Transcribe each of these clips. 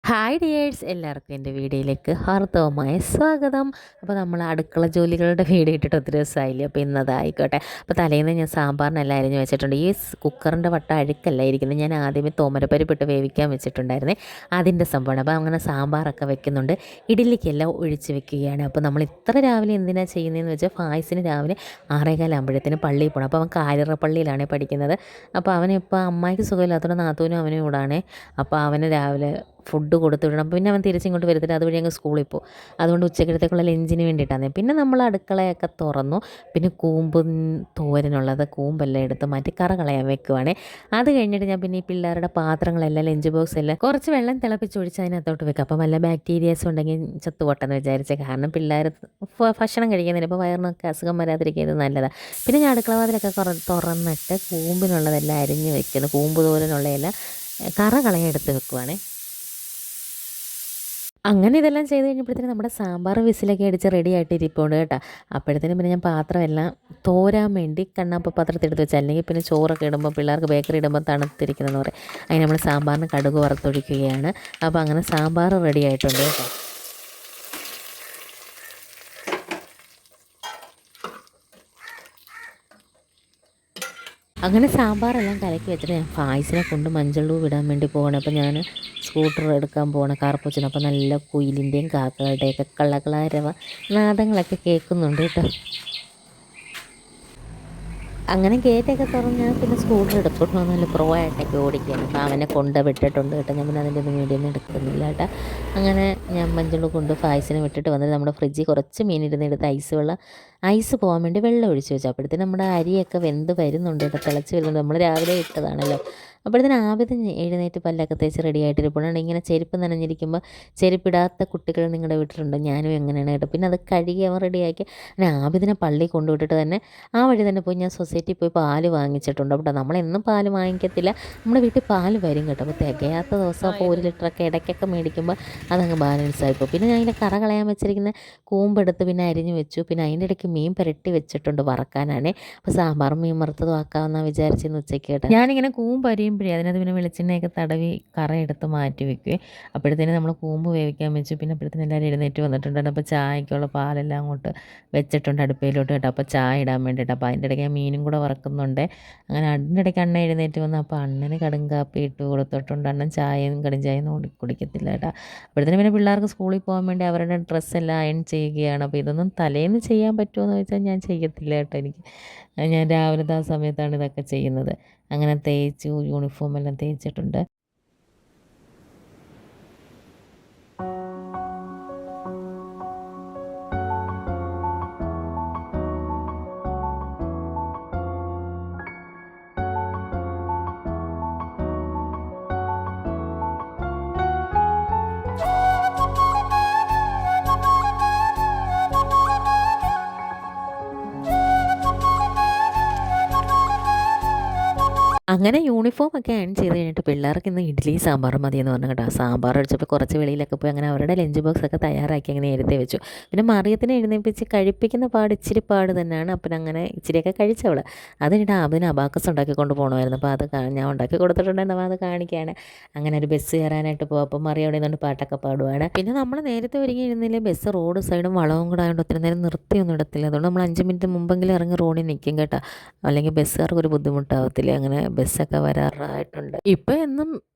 Hi dears, എല്ലാവർക്കും എൻ്റെ വീഡിയോയിലേക്ക് ഹാർദവമായ സ്വാഗതം. അപ്പോൾ നമ്മൾ അടുക്കള ജോലികളുടെ വീഡിയോ ഇട്ടിട്ട് ഒത്തിരി ദിവസമായില്ലേ. അപ്പോൾ ഇന്നതായിക്കോട്ടെ. അപ്പോൾ തലേന്ന് ഞാൻ സാമ്പാറിനെല്ലാം അരിഞ്ഞ് വെച്ചിട്ടുണ്ട്. ഈ കുക്കറിൻ്റെ വട്ട അഴുക്കല്ല ഇരിക്കുന്നത്. ഞാൻ ആദ്യമേ തോമരപ്പരിപ്പിട്ട് വേവിക്കാൻ വെച്ചിട്ടുണ്ടായിരുന്നേ, അതിൻ്റെ സംഭവമാണ്. അപ്പോൾ അങ്ങനെ സാമ്പാറൊക്കെ വെക്കുന്നുണ്ട്. ഇഡ്ഡലിക്കെല്ലാം ഒഴിച്ച് വെക്കുകയാണ്. അപ്പോൾ നമ്മൾ ഇത്ര രാവിലെ എന്തിനാണ് ചെയ്യുന്നതെന്ന് വെച്ചാൽ, ഫായ്സിന് രാവിലെ 6:15 പള്ളിയിൽ പോകണം. അപ്പോൾ അവൻ കാലിറ പള്ളിയിലാണ് പഠിക്കുന്നത്. അപ്പോൾ അവനിപ്പോൾ അമ്മായിക്ക് സുഖമില്ലാത്തതുകൊണ്ട് നാത്തൂനും അവനും കൂടാണ്. അപ്പോൾ അവന് രാവിലെ ഫുഡ് കൊടുത്തു വിടണം. പിന്നെ അവൻ തിരിച്ചിങ്ങോട്ട് വരത്തില്ല, അതുവഴി അങ്ങ് സ്കൂളിൽ പോകും. അതുകൊണ്ട് ഉച്ചക്കലത്തേക്കുള്ള ലഞ്ചിന് വേണ്ടിയിട്ടാണ്. പിന്നെ നമ്മൾ അടുക്കളയൊക്കെ തുറന്നു. പിന്നെ കൂമ്പും തോരനുള്ളത് കൂമ്പെല്ലാം എടുത്ത് മാറ്റി കറ കളയാൻ വെക്കുവാണേ. അത് കഴിഞ്ഞിട്ട് ഞാൻ പിന്നെ ഈ പിള്ളേരുടെ പാത്രങ്ങളെല്ലാം ലഞ്ച് ബോക്സ് എല്ലാം കുറച്ച് വെള്ളം തിളപ്പിച്ചൊഴിച്ച് അതിനകത്തോട്ട് വെക്കും. അപ്പം വല്ല ബാക്ടീരിയാസ് ഉണ്ടെങ്കിൽ ചത്തുപോട്ടെന്ന് വിചാരിച്ച, കാരണം പിള്ളേർ ഭക്ഷണം കഴിക്കുന്നില്ല. ഇപ്പോൾ വയറിനൊക്കെ അസുഖം വരാതിരിക്കുന്നത് നല്ലതാണ്. പിന്നെ ഞാൻ അടുക്കള വാതിലൊക്കെ തുറന്നിട്ട് കൂമ്പിനുള്ളതെല്ലാം അരിഞ്ഞ് വെക്കുന്നു. കൂമ്പ് തോരനുള്ളതെല്ലാം കറ കളയാൻ എടുത്ത് വെക്കുവാണേ. അങ്ങനെ ഇതെല്ലാം ചെയ്ത് കഴിഞ്ഞപ്പോഴത്തേനും നമ്മുടെ സാമ്പാർ വിസിലൊക്കെ അടിച്ച് റെഡി ആയിട്ട് ഇരിപ്പുണ്ട് കേട്ടോ. അപ്പോഴത്തേനും പിന്നെ ഞാൻ പാത്രമെല്ലാം തോരാൻ വേണ്ടി കണ്ണാപ്പ പാത്രത്തിൽ വെച്ചാൽ, അല്ലെങ്കിൽ പിന്നെ ചോറൊക്കെ ഇടുമ്പോൾ പിള്ളേർക്ക് ബേക്കറി ഇടുമ്പോൾ തണുത്തിരിക്കുന്നതെന്ന് പറയും. അതിന് നമ്മൾ സാമ്പാറിന് കടുക് വറുത്തൊഴിക്കുകയാണ്. അപ്പോൾ അങ്ങനെ സാമ്പാർ റെഡി ആയിട്ടുണ്ട് കേട്ടോ. അങ്ങനെ സാമ്പാറെല്ലാം കലക്കി വെച്ചിട്ട് ഞാൻ ഫായ്സിനെ കൊണ്ട് മഞ്ഞൾ വിടാൻ വേണ്ടി പോകണം. അപ്പോൾ ഞാൻ സ്കൂട്ടർ എടുക്കാൻ പോകണം കാർപ്പൂച്ചിന്. അപ്പോൾ നല്ല കുയിലിൻ്റെയും കാക്കകളുടെയൊക്കെ കളകളാരവ നാദങ്ങളൊക്കെ കേൾക്കുന്നുണ്ട് കേട്ടോ. അങ്ങനെ ഗേറ്റൊക്കെ തുറന്ന് ഞാൻ പിന്നെ സ്കൂട്ടർ എടുത്തോട്ട് നല്ല പ്രോ ആയിട്ടൊക്കെ ഓടിക്കുകയാണ്. അപ്പോൾ അവനെ കൊണ്ട് വിട്ടിട്ടുണ്ട് കേട്ടോ. ഞാൻ പിന്നെ അതിൻ്റെ വീഡിയോ ഒന്നും എടുക്കുന്നില്ല കേട്ടോ. അങ്ങനെ ഞാൻ മഞ്ഞൾ കൊണ്ട് ഫായ്സിനെ വിട്ടിട്ട് വന്നിട്ട് നമ്മുടെ ഫ്രിഡ്ജിൽ കുറച്ച് മീനിരുന്നെടുത്ത് ഐസ് പോകാൻ വേണ്ടി വെള്ളം ഒഴിച്ച് വെച്ചു. അപ്പോഴത്തേനും നമ്മുടെ അരിയൊക്കെ വെന്ത് വരുന്നുണ്ട് കേട്ടോ, തിളച്ച് വരുന്നുണ്ട്. നമ്മൾ രാവിലെ ഇട്ടതാണല്ലോ. അപ്പോഴത്തേനും ആദ്യം എഴുന്നേറ്റ് പല്ലൊക്കെ തേച്ച് റെഡി ആയിട്ടിരിപ്പുണ്ട്. ഇങ്ങനെ ചെരുപ്പ് നനഞ്ഞിരിക്കുമ്പോൾ ചെരുപ്പിടാത്ത കുട്ടികൾ നിങ്ങളുടെ വീട്ടിലുണ്ട്. ഞാനും എങ്ങനെയാണ് കേട്ടോ. പിന്നെ അത് കഴുകി അവൻ റെഡിയാക്കി ഞാൻ ആദ്യത്തിനെ പള്ളി കൊണ്ടുവിട്ടിട്ട് തന്നെ ആ വഴി തന്നെ പോയി ഞാൻ സൊസൈറ്റിയിൽ പോയി പാല് വാങ്ങിച്ചിട്ടുണ്ട്. അപ്പോൾ നമ്മളെന്നും പാല് വാങ്ങിക്കത്തില്ല, നമ്മുടെ വീട്ടിൽ പാല് വരും കേട്ടോ. അപ്പോൾ തികയാത്ത ദിവസം അപ്പോൾ 1 ലിറ്ററൊക്കെ ഇടയ്ക്കൊക്കെ മേടിക്കുമ്പോൾ അതങ്ങ് ബാലൻസ് ആയിപ്പോൾ. പിന്നെ ഞാൻ അതിൻ്റെ കറ കളയാൻ വെച്ചിരിക്കുന്ന കൂമ്പെടുത്ത് പിന്നെ അരിഞ്ഞ് വെച്ചു. പിന്നെ അതിൻ്റെ ഇടയ്ക്ക് മീൻ പുരട്ടി വെച്ചിട്ടുണ്ട് വറക്കാനാണ്. അപ്പോൾ സാമ്പാറും മീൻ വറുത്തതും ആക്കാമെന്നാണ് വിചാരിച്ചിരുന്നു ഉച്ചയ്ക്ക് കേട്ടോ. ഞാനിങ്ങനെ കൂമ്പ് അരിയുമ്പോഴേ അതിനകത്ത് പിന്നെ വെളിച്ചെണ്ണയൊക്കെ തടവി കറ എടുത്ത് മാറ്റി വെക്കുകയും അപ്പോഴത്തേനും നമ്മൾ കൂമ്പ് വേവിക്കാൻ വെച്ചു. പിന്നെ അപ്പോഴത്തേനും എല്ലാവരും എഴുന്നേറ്റ് വന്നിട്ടുണ്ട്. അപ്പോൾ ചായക്കുള്ള പാലെല്ലാം അങ്ങോട്ട് വെച്ചിട്ടുണ്ട് അടുപ്പയിലോട്ട് കേട്ടോ. അപ്പോൾ ചായ ഇടാൻ വേണ്ടിയിട്ട്. അപ്പോൾ അതിൻ്റെ ഇടയ്ക്ക് മീനും കൂടെ വറക്കുന്നുണ്ട്. അങ്ങനെ അതിൻ്റെ ഇടയ്ക്ക് അണ്ണൻ എഴുന്നേറ്റ് വന്നു. അപ്പോൾ അണ്ണന് കടും കാപ്പി ഇട്ട് കൊടുത്തിട്ടുണ്ട്. അണ്ണൻ ചായയും കടും ചായയൊന്നും കുടിക്കത്തില്ല കേട്ടോ. അപ്പോഴത്തേനും പിന്നെ പിള്ളേർക്ക് സ്കൂളിൽ പോകാൻ വേണ്ടി അവരുടെ ഡ്രസ്സെല്ലാം അയൺ ചെയ്യുകയാണ്. അപ്പോൾ ഇതൊന്നും തലേന്ന് ചെയ്യാൻ പറ്റുമോ എന്ന് ചോദിച്ചാൽ ഞാൻ ചെയ്യത്തില്ല കേട്ടോ. ഞാൻ രാവിലത്തെ ആ സമയത്താണ് ഇതൊക്കെ ചെയ്യുന്നത്. അങ്ങനെ തേച്ചു, യൂണിഫോം എല്ലാം തേച്ചിട്ടുണ്ട്. അങ്ങനെ യൂണിഫോമൊക്കെ അയൺ ചെയ്ത് കഴിഞ്ഞിട്ട് പിള്ളേർക്ക് ഇന്ന് ഇഡ്ഡലി സാമ്പാർ മതിയെന്ന് പറഞ്ഞു കേട്ടോ. സാമ്പാർ ഒഴിച്ചപ്പോൾ കുറച്ച് വെളിയിലൊക്കെ പോയി അങ്ങനെ അവരുടെ ലഞ്ച് ബോക്സൊക്കെ തയ്യാറാക്കി അങ്ങനെ നേരത്തെ വെച്ചു. പിന്നെ മറിയത്തിനെ എഴുന്നേൽപ്പിച്ച് കഴിപ്പിക്കുന്ന പാട് ഇച്ചിരി പാട് തന്നെയാണ്. അപ്പം അങ്ങനെ ഇച്ചിരിയൊക്കെ കഴിച്ചവൾ. അത് കഴിഞ്ഞിട്ട് അതിന് അബാക്കസ് ഉണ്ടാക്കിക്കൊണ്ട് പോകണമായിരുന്നു. അപ്പോൾ അത് ഞാൻ ഉണ്ടാക്കി കൊടുത്തിട്ടുണ്ടായിരുന്നു. അപ്പോൾ അത് കാണിക്കുകയാണ്. അങ്ങനെ ഒരു ബസ് കയറാനായിട്ട് പോകും. അപ്പം മറിയ അവിടെ നിന്നുകൊണ്ട് പാട്ടൊക്കെ പാടുവാണ്. പിന്നെ നമ്മൾ നേരത്തെ ഒരുങ്ങി ഇരുന്നില്ലേ, ബസ് റോഡ് സൈഡും വളവും കൂടെ ആയതുകൊണ്ട് ഒത്തിരി നേരം നിർത്തിയൊന്നും ഇടത്തില്ല. അതുകൊണ്ട് നമ്മൾ 5 മിനിറ്റ് മുമ്പെങ്കിലും ഇറങ്ങി റോഡിൽ നിൽക്കും കേട്ടോ. അല്ലെങ്കിൽ ബസ്സുകാർക്ക് ഒരു ബുദ്ധിമുട്ടാവത്തില്ല. അങ്ങനെ ബസ്സൊക്കെ വരാറായിട്ടുണ്ട്. ഇപ്പോൾ എന്നും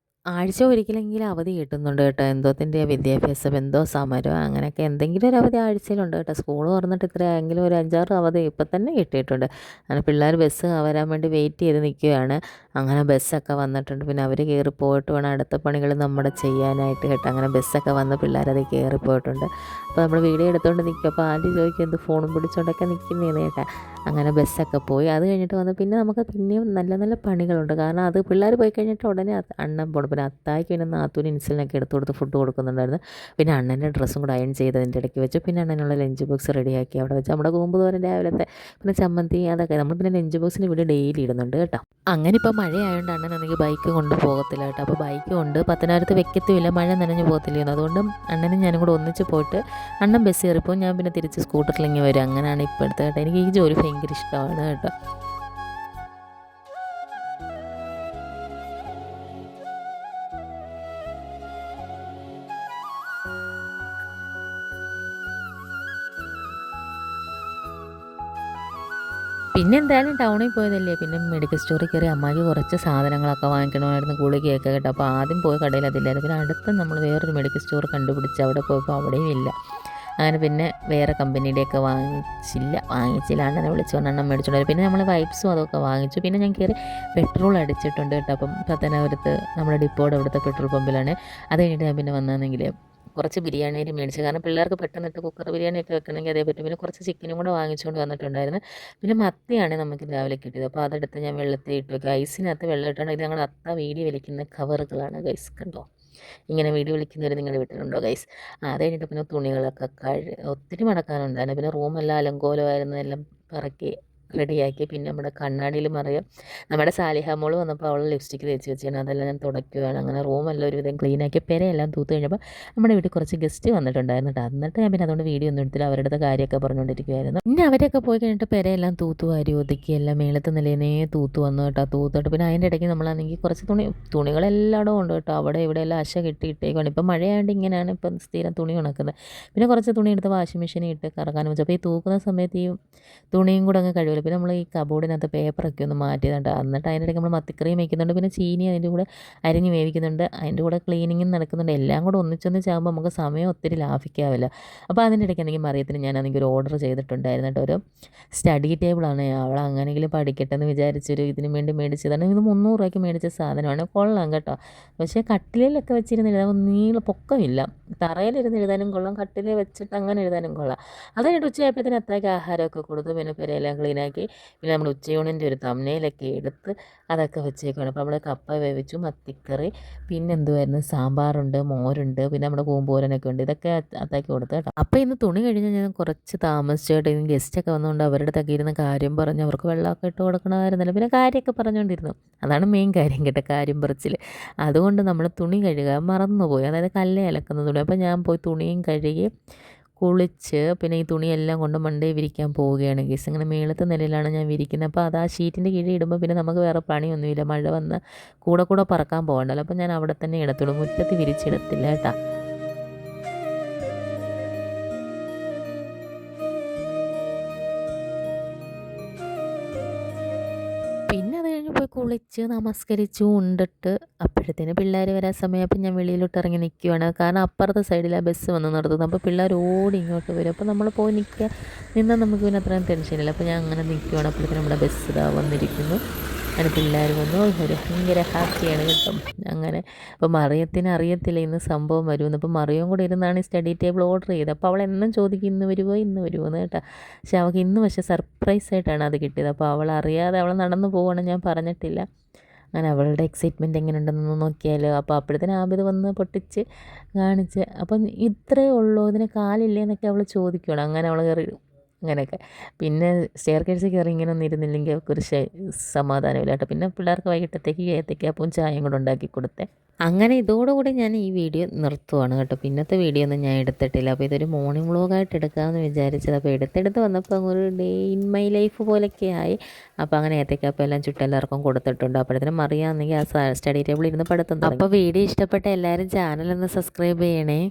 ആഴ്ച ഒരിക്കലെങ്കിലും അവധി കിട്ടുന്നുണ്ട് കേട്ടോ. എന്തോത്തിൻ്റെ വിദ്യാഭ്യാസം, എന്തോ സമരം, അങ്ങനെയൊക്കെ എന്തെങ്കിലും ഒരു അവധി ആഴ്ചയിലുണ്ട് കേട്ടോ. സ്കൂൾ തുറന്നിട്ട് ഇത്രയെങ്കിലും ഒരു 5-6 അവധി ഇപ്പം തന്നെ കിട്ടിയിട്ടുണ്ട്. അങ്ങനെ പിള്ളേർ ബസ് വരാൻ വേണ്ടി വെയിറ്റ് ചെയ്ത് നിൽക്കുകയാണ്. അങ്ങനെ ബസ്സൊക്കെ വന്നിട്ടുണ്ട്. പിന്നെ അവർ കയറി പോയിട്ട് വേണം അടുത്ത പണികൾ നമ്മുടെ ചെയ്യാനായിട്ട് കേട്ടോ. അങ്ങനെ ബസ്സൊക്കെ വന്ന് പിള്ളേരത് കയറി പോയിട്ടുണ്ട്. അപ്പോൾ നമ്മൾ വീഡിയോ എടുത്തുകൊണ്ട് നിൽക്കും. അപ്പോൾ ആദ്യം ചോദിക്കും എന്ത് ഫോണും പിടിച്ചുകൊണ്ടൊക്കെ നിൽക്കുന്നതെന്ന് കേട്ടോ. അങ്ങനെ ബസ്സൊക്കെ പോയി. അത് കഴിഞ്ഞിട്ട് വന്ന് പിന്നെ നമുക്ക് പിന്നെയും നല്ല നല്ല പണികളുണ്ട്. കാരണം അത് പിള്ളേർ പോയി കഴിഞ്ഞിട്ട് ഉടനെ അണ്ണൻ പോകണം. പിന്നെ അത്തായിക്ക് പിന്നെ നാത്തൂന് ഇൻസുലിനൊക്കെ എടുത്ത് കൊടുത്ത് ഫുഡ് കൊടുക്കുന്നുണ്ടായിരുന്നു. പിന്നെ അണ്ണൻ്റെ ഡ്രസ്സും കൂടെ അയൺ ചെയ്തതിൻ്റെ ഇടയ്ക്ക് വെച്ചു. പിന്നെ അണ്ണനുള്ള ലഞ്ച് ബോക്സ് റെഡിയാക്കി അവിടെ വെച്ച് നമ്മുടെ കൂമ്പ് തോരൻ രാവിലത്തെ പിന്നെ ചമ്മന്തി അതൊക്കെ നമ്മൾ പിന്നെ ലഞ്ച് ബോക്സിന് ഇവിടെ ഡെയിലി ഇടുന്നുണ്ട് കേട്ടോ. അങ്ങനെ ഇപ്പോൾ മഴയായതുകൊണ്ട് അണ്ണനാണെങ്കിൽ ബൈക്ക് കൊണ്ട് പോകത്തില്ല കേട്ടോ. അപ്പോൾ ബൈക്ക് കൊണ്ട് പത്തനാപുരത്ത് വെക്കത്തുമില്ല, മഴ നനഞ്ഞു പോകത്തില്ലെന്ന്. അതുകൊണ്ട് അണ്ണനും ഞാനും കൂടെ ഒന്നിച്ച് പോയിട്ട് അണ്ണൻ ബസ് കയറിപ്പോൾ ഞാൻ പിന്നെ തിരിച്ച് സ്കൂട്ടറിലിങ്ങി വരും. അങ്ങനെയാണ് ഇപ്പോൾ എടുത്തത് കേട്ടോ. എനിക്ക് ഈ ജോലി ഭയങ്കര ഇഷ്ടമാണ് കേട്ടോ. പിന്നെ എന്തായാലും ടൗണിൽ പോയതല്ലേ, പിന്നെ മെഡിക്കൽ സ്റ്റോറിൽ കയറി അമ്മയ്ക്ക് കുറച്ച് സാധനങ്ങളൊക്കെ വാങ്ങിക്കണമായിരുന്നു, ഗുളികയൊക്കെ കേട്ടോ. അപ്പോൾ ആദ്യം പോയ കടയിൽ അതില്ലായിരുന്നു. പിന്നെ അടുത്ത് നമ്മൾ വേറൊരു മെഡിക്കൽ സ്റ്റോർ കണ്ടുപിടിച്ച് അവിടെ പോയപ്പോൾ അവിടെയും ഇല്ല. അങ്ങനെ പിന്നെ വേറെ കമ്പനിയുടെയൊക്കെ വാങ്ങിച്ചില്ല. അണ്ണനെ വിളിച്ച് പറഞ്ഞ അണ്ണൻ മേടിച്ചോണ്ട് വരും. പിന്നെ നമ്മൾ വൈപ്സും അതൊക്കെ വാങ്ങിച്ചു. പിന്നെ ഞാൻ കയറി പെട്രോൾ അടിച്ചിട്ടുണ്ട് കേട്ടോ. അപ്പം പത്തനാപുരത്ത് നമ്മുടെ ഡിപ്പോയുടെ അവിടുത്തെ പെട്രോൾ പമ്പിലാണ്. അത് കഴിഞ്ഞിട്ട് ഞാൻ പിന്നെ വന്നതെങ്കിൽ കുറച്ച് ബിരിയാണി അരി മേടിച്ചു. കാരണം പിള്ളേർക്ക് പെട്ടെന്നിട്ട് കുക്കർ ബിരിയാണിയൊക്കെ വെക്കണമെങ്കിൽ അതേ പറ്റും. പിന്നെ കുറച്ച് ചിക്കനും കൂടെ വാങ്ങിച്ചുകൊണ്ട് വന്നിട്ടുണ്ടായിരുന്നു. പിന്നെ മത്തിയാണ് നമുക്ക് രാവിലെ കിട്ടിയത്. അപ്പോൾ അതെടുത്ത് ഞാൻ വെള്ളത്തിൽ ഇട്ട് വെക്കുക. ഐസിനകത്ത് വെള്ളം ഇട്ടാണ്. ഇത് ഞങ്ങളുടെ അത്ത വീടി വലിക്കുന്ന കവറുകളാണ് ഗൈസ്, കണ്ടോ. ഇങ്ങനെ വീഡിയോ വിളിക്കുന്നവർ നിങ്ങളുടെ വീട്ടിലുണ്ടോ ഗൈസ്? അത് കഴിഞ്ഞിട്ട് പിന്നെ തുണികളൊക്കെ ഒത്തിരി മടക്കാനുണ്ടായിരുന്നു. പിന്നെ റൂമെല്ലാം അലങ്കോലമായിരുന്നു, എല്ലാം പറക്കി റെഡിയാക്കി. പിന്നെ നമ്മുടെ കണ്ണാടിയിൽ മറിയാം നമ്മുടെ സാലിഹ മോള് വന്നപ്പോൾ അവൾ ലിപ്സ്റ്റിക്ക് തേച്ച് വെച്ചാണ്, അതെല്ലാം ഞാൻ തുടയ്ക്കുകയാണ്. അങ്ങനെ റൂമെല്ലാം ഒരുവിധം ക്ലീനാക്കി പെരയെല്ലാം തൂത്ത് കഴിഞ്ഞപ്പോൾ നമ്മുടെ വീട്ടിൽ കുറച്ച് ഗസ്റ്റ് വന്നിട്ടുണ്ടായിരുന്നു കേട്ടോ. എന്നിട്ട് ഞാൻ പിന്നെ അതുകൊണ്ട് വീഡിയോ ഒന്നും എടുത്തില്ല, അവരുടെ കാര്യമൊക്കെ പറഞ്ഞുകൊണ്ടിരിക്കുമായിരുന്നു. പിന്നെ അവരൊക്കെ പോയി കഴിഞ്ഞിട്ട് പെരയെല്ലാം തൂത്തു വാരി ഒതുക്കി എല്ലാം മേളത്ത് നിലയിനെ തൂത്ത് വന്നു കേട്ടോ. തൂത്തിട്ട് പിന്നെ അതിൻ്റെ ഇടയ്ക്ക് നമ്മളാണെങ്കിൽ കുറച്ച് തുണികളെല്ലായിടും ഉണ്ട് കേട്ടോ. അവിടെ ഇവിടെ എല്ലാം അശ കെട്ടിയിട്ടേക്കാണ്. ഇപ്പം മഴയായതുകൊണ്ട് ഇങ്ങനെയാണ് ഇപ്പം സ്ഥിരം തുണി ഉണക്കുന്നത്. പിന്നെ കുറച്ച് തുണി എടുത്ത് വാഷിംഗ് മെഷീനിൽ ഇട്ട് കറക്കാൻ വെച്ചു. അപ്പോൾ ഈ തൂക്കുന്ന സമയത്ത് ഈ തുണിയും കൂടെ അങ്ങ് കഴിവില്ല. പിന്നെ നമ്മൾ ഈ കബോർഡിനകത്ത് പേപ്പറൊക്കെ ഒന്ന് മാറ്റിയതുണ്ട്. എന്നിട്ട് അതിൻ്റെ ഇടയ്ക്ക് നമ്മൾ മത്തിക്കറിയും വയ്ക്കുന്നുണ്ട്, പിന്നെ ചീനി അതിൻ്റെ കൂടെ അരിഞ്ഞ് വേവിക്കുന്നുണ്ട്, അതിൻ്റെ കൂടെ ക്ലീനിങ്ങും നടക്കുന്നുണ്ട്. എല്ലാം കൂടെ ഒന്നിച്ചൊന്നിച്ചാകുമ്പോൾ നമുക്ക് സമയം ഒത്തിരി ലാഭിക്കാവില്ല. അപ്പോൾ അതിൻ്റെ ഇടയ്ക്ക് എനിക്ക് മറിയത്തിന് ഞാനാണെങ്കിൽ ഒരു ഓർഡർ ചെയ്തിട്ടുണ്ടായിരുന്നു കേട്ടോ. ഒരു സ്റ്റഡി ടേബിളാണ്, അവൾ അങ്ങനെയെങ്കിലും പഠിക്കട്ടെ എന്ന് വിചാരിച്ചൊരു ഇതിന് വേണ്ടി മേടിച്ചതാണ്. ഇത് 300 രൂപയ്ക്ക് മേടിച്ച സാധനമാണ്, കൊള്ളാം കേട്ടോ. പക്ഷേ കട്ടിലിലൊക്കെ വെച്ചിരുന്ന് എഴുതാൻ പൊക്കമില്ല. തറയിലിരുന്ന് എഴുതാനും കൊള്ളാം, കട്ടിലിൽ വെച്ചിട്ട് അങ്ങനെ എഴുതാനും കൊള്ളാം. അത് കഴിഞ്ഞിട്ട് ഉച്ചയായപ്പോഴത്തേന് അത്താക്ക് ആഹാരമൊക്കെ കൊടുത്തു. പിന്നെ പെരയെല്ലാം ക്ലീനാക്കി. പിന്നെ നമ്മൾ ഉച്ചയൂണിൻ്റെ ഒരു തമ്മനയിലൊക്കെ എടുത്ത് അതൊക്കെ വെച്ചേക്കാണ്. അപ്പോൾ നമ്മൾ കപ്പ വേവിച്ചു, മത്തിക്കറി, പിന്നെ എന്തുമായിരുന്നു, സാമ്പാറുണ്ട്, മോരുണ്ട്, പിന്നെ നമ്മുടെ കൂമ്പോരനൊക്കെ ഉണ്ട്. ഇതൊക്കെ അത്താക്കി കൊടുത്തു കേട്ടോ. അപ്പോൾ ഇന്ന് തുണി കഴിഞ്ഞ് ഞാൻ കുറച്ച് താമസിച്ചായിട്ട് ഇന്ന് ഗസ്റ്റൊക്കെ വന്നുകൊണ്ട് അവരുടെ അടുത്തൊക്കെ ഇരുന്ന് കാര്യം പറഞ്ഞ് അവർക്ക് വെള്ളമൊക്കെ ഇട്ട് കൊടുക്കണമായിരുന്നല്ലോ. പിന്നെ കാര്യമൊക്കെ പറഞ്ഞുകൊണ്ടിരുന്നു. അതാണ് മെയിൻ കാര്യം കേട്ടോ, കാര്യം പറിച്ചിൽ. അതുകൊണ്ട് നമ്മൾ തുണി കഴുകാൻ മറന്നുപോയി, അതായത് കല്ല് അലക്കുന്ന തുണി. അപ്പോൾ ഞാൻ പോയി തുണിയും കഴുകി കുളിച്ച് പിന്നെ ഈ തുണിയെല്ലാം കൊണ്ട് മണ്ടേ വിരിക്കാൻ പോവുകയാണ് ഗീസ്. അങ്ങനെ മേളത്തെ നിലയിലാണ് ഞാൻ വിരിക്കുന്നത്. അപ്പോൾ അത് ആ ഷീറ്റിൻ്റെ കീഴിൽ ഇടുമ്പോൾ പിന്നെ നമുക്ക് വേറെ പണിയൊന്നുമില്ല, മഴ വന്ന് കൂടെ പറക്കാൻ പോകണ്ടല്ലോ. അപ്പോൾ ഞാൻ അവിടെ തന്നെ ഇടത്തുള്ളൂ, മുറ്റത്ത് വിരിച്ചിടത്തില്ല കേട്ടോ. പിന്നെ അത് കഴിഞ്ഞ് പോയി കുളിച്ച് നമസ്കരിച്ചു ഉണ്ടിട്ട് അപ്പോഴത്തേന് പിള്ളേർ വരാൻ സമയപ്പോൾ ഞാൻ വെളിയിലോട്ട് ഇറങ്ങി നിൽക്കുകയാണ്. കാരണം അപ്പുറത്തെ സൈഡിലാണ് ബസ് വന്ന് നിർത്തുന്നത്. അപ്പോൾ പിള്ളേർ ഓടി ഇങ്ങോട്ട് വരും. അപ്പോൾ നമ്മൾ പോയി നിന്നാൽ നമുക്ക് പിന്നെ അത്രയും ടെൻഷനില്ല. അപ്പോൾ ഞാൻ അങ്ങനെ നിൽക്കുകയാണ്. അപ്പോഴത്തേന് നമ്മുടെ ബസ് ഇതാ വന്നിരിക്കുന്നു. അങ്ങനെ പിള്ളേർ വന്നു, ഒരു ഭയങ്കര ഹാപ്പിയാണ് കേട്ടോ. അങ്ങനെ അപ്പോൾ മറിയത്തിന് അറിയത്തില്ല ഇന്ന് സംഭവം വരുമെന്ന്. അപ്പോൾ മറിയവും കൂടെ ഇരുന്നാണ് ഈ സ്റ്റഡി ടേബിൾ ഓർഡർ ചെയ്തത്. അപ്പോൾ അവൾ എന്നും ചോദിക്കും ഇന്ന് വരുമോ എന്ന് കേട്ടോ. പക്ഷെ അവൾക്ക് ഇന്ന് പക്ഷേ സർപ്രൈസായിട്ടാണ് അത് കിട്ടിയത്. അപ്പോൾ അവൾ അറിയാതെ അവൾ നടന്നു പോവുകയാണ്, ഞാൻ പറഞ്ഞിട്ടില്ല. അങ്ങനെ അവളുടെ എക്സൈറ്റ്മെൻറ്റ് എങ്ങനെ ഉണ്ടെന്നൊന്ന് നോക്കിയാലോ. അപ്പോൾ അപ്പോഴത്തേന് ആബിദ് വന്ന് പൊട്ടിച്ച് കാണിച്ച്, അപ്പം ഇത്രയേ ഉള്ളൂ, ഇതിന് കാലില്ലേ എന്നൊക്കെ അവൾ ചോദിക്കുകയാണ്. അങ്ങനെ അവൾ കയറി അങ്ങനെയൊക്കെ. പിന്നെ സ്റ്റെയർ കേഴ്സിൽ കയറി ഇങ്ങനെ ഒന്നും ഇരുന്നില്ലെങ്കിൽ അവൾക്കൊരു സമാധാനമില്ല കേട്ടോ. പിന്നെ പിള്ളേർക്ക് വൈകിട്ടത്തേക്ക് ഏത്തയ്ക്കാപ്പവും ചായയും കൂടെ ഉണ്ടാക്കി കൊടുത്തേ. അങ്ങനെ ഇതോടുകൂടി ഞാൻ ഈ വീഡിയോ നിർത്തുവാണ് കേട്ടോ. പിന്നത്തെ വീഡിയോ ഒന്നും ഞാൻ എടുത്തിട്ടില്ല. അപ്പോൾ ഇതൊരു മോർണിംഗ് വ്ളോഗായിട്ട് എടുക്കാമെന്ന് വിചാരിച്ചത്. അപ്പോൾ എടുത്തെടുത്ത് വന്നപ്പോൾ ഒരു ഡേ ഇൻ മൈ ലൈഫ് പോലൊക്കെ ആയി. അപ്പോൾ അങ്ങനെ ഏത്തയ്ക്കാപ്പം എല്ലാം ചുട്ടെല്ലാവർക്കും കൊടുത്തിട്ടുണ്ട്. അപ്പോഴത്തേനും അറിയാമെന്നെങ്കിൽ ആ സ്റ്റഡി ടേബിളിൽ ഇരുന്ന് പഠിത്തം തുടങ്ങി. അപ്പോൾ വീഡിയോ ഇഷ്ടപ്പെട്ട എല്ലാവരും ചാനലൊന്ന് സബ്സ്ക്രൈബ് ചെയ്യണേ.